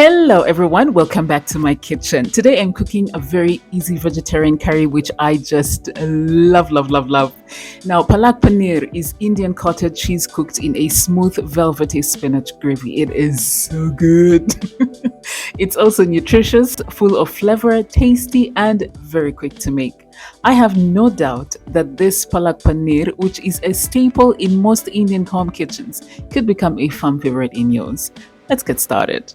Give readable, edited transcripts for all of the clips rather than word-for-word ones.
Hello everyone, welcome back to my kitchen. Today I'm cooking a very easy vegetarian curry which I just love. Now, Palak Paneer is Indian cottage cheese cooked in a smooth velvety spinach gravy. It is so good. It's also nutritious, full of flavor, tasty and very quick to make. I have no doubt that this Palak Paneer, which is a staple in most Indian home kitchens, could become a fan favorite in yours. Let's get started.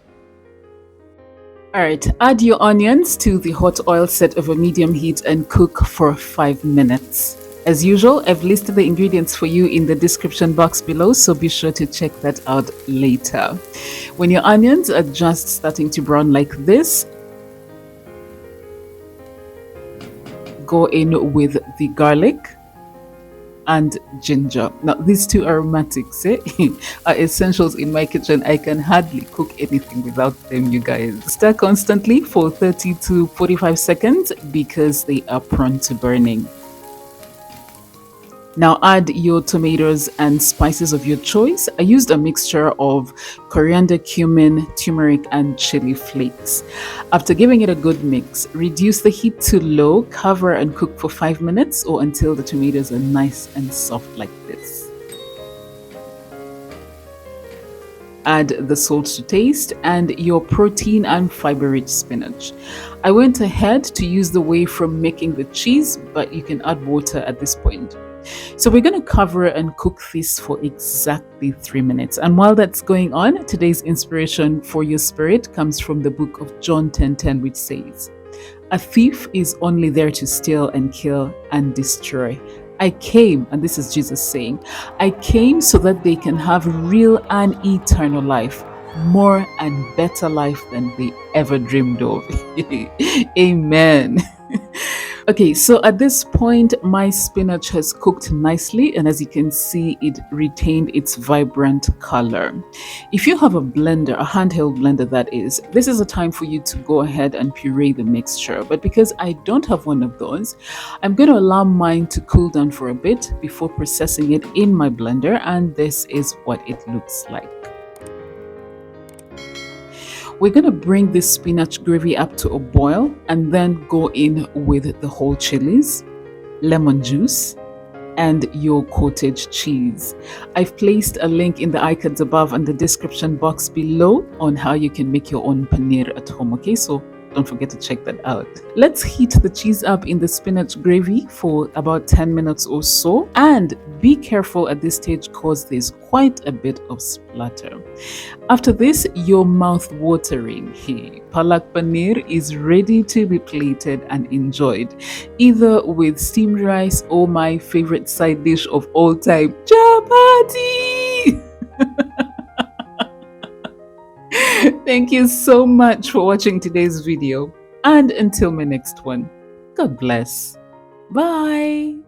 Alright, add your onions to the hot oil set over medium heat and cook for 5 minutes. As usual, I've listed the ingredients for you in the description box below, so be sure to check that out later. When your onions are just starting to brown like this, go in with the garlic and ginger. Now, these two aromatics are essentials in my kitchen. I can hardly cook anything without them, you guys. Stir constantly for 30 to 45 seconds because they are prone to burning. Now add your tomatoes and spices of your choice. I used a mixture of coriander, cumin, turmeric, and chili flakes. After giving it a good mix, reduce the heat to low, cover and cook for 5 minutes or until the tomatoes are nice and soft like this. Add the salt to taste and your protein and fiber-rich spinach. I went ahead to use the whey from making the cheese, but you can add water at this point. So we're going to cover and cook this for exactly 3 minutes. And while that's going on, today's inspiration for your spirit comes from the book of John 10:10, which says, "A thief is only there to steal and kill and destroy. I came," and this is Jesus saying, "I came so that they can have real and eternal life, more and better life than they ever dreamed of." Amen. Okay, so at this point, my spinach has cooked nicely, and as you can see, it retained its vibrant color. If you have a blender, a handheld blender that is, this is a time for you to go ahead and puree the mixture. But because I don't have one of those, I'm going to allow mine to cool down for a bit before processing it in my blender, and this is what it looks like. We're going to bring this spinach gravy up to a boil and then go in with the whole chilies, lemon juice, and your cottage cheese. I've placed a link in the icons above and the description box below on how you can make your own paneer at home, okay? So don't forget to check that out. Let's heat the cheese up in the spinach gravy for about 10 minutes or so. And be careful at this stage because there's quite a bit of splatter. After this, your mouth-watering Palak Paneer is ready to be plated and enjoyed, either with steamed rice or my favorite side dish of all time, chapati! Thank you so much for watching today's video, and until my next one, God bless. Bye.